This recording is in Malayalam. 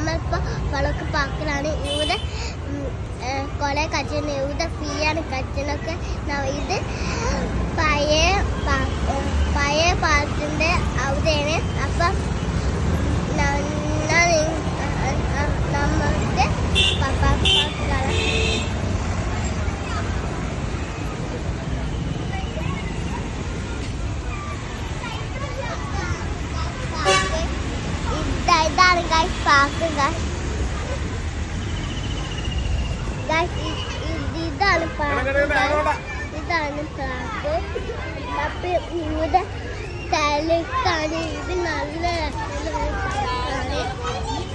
നമ്മളിപ്പോൾ വളക്ക് പാക്കലാണ് ഇവിടെ കുറെ കച്ചവടം ഇവിടെ ഫ്രീ ആണ് കച്ചവടമൊക്കെ ഇത് പഴയ പാർക്കിൻ്റെ അവിടെയാണ് അപ്പം നമ്മളുടെ പാർക്കാണ് ഇതാണ് ഗൈസ് പാർക്ക് ഇതാണ് പാർക്ക് അപ്പൊ ഇവിടെ സ്ഥലത്താണ് ഇത് നല്ല രസമുള്ള പാർക്കാണ്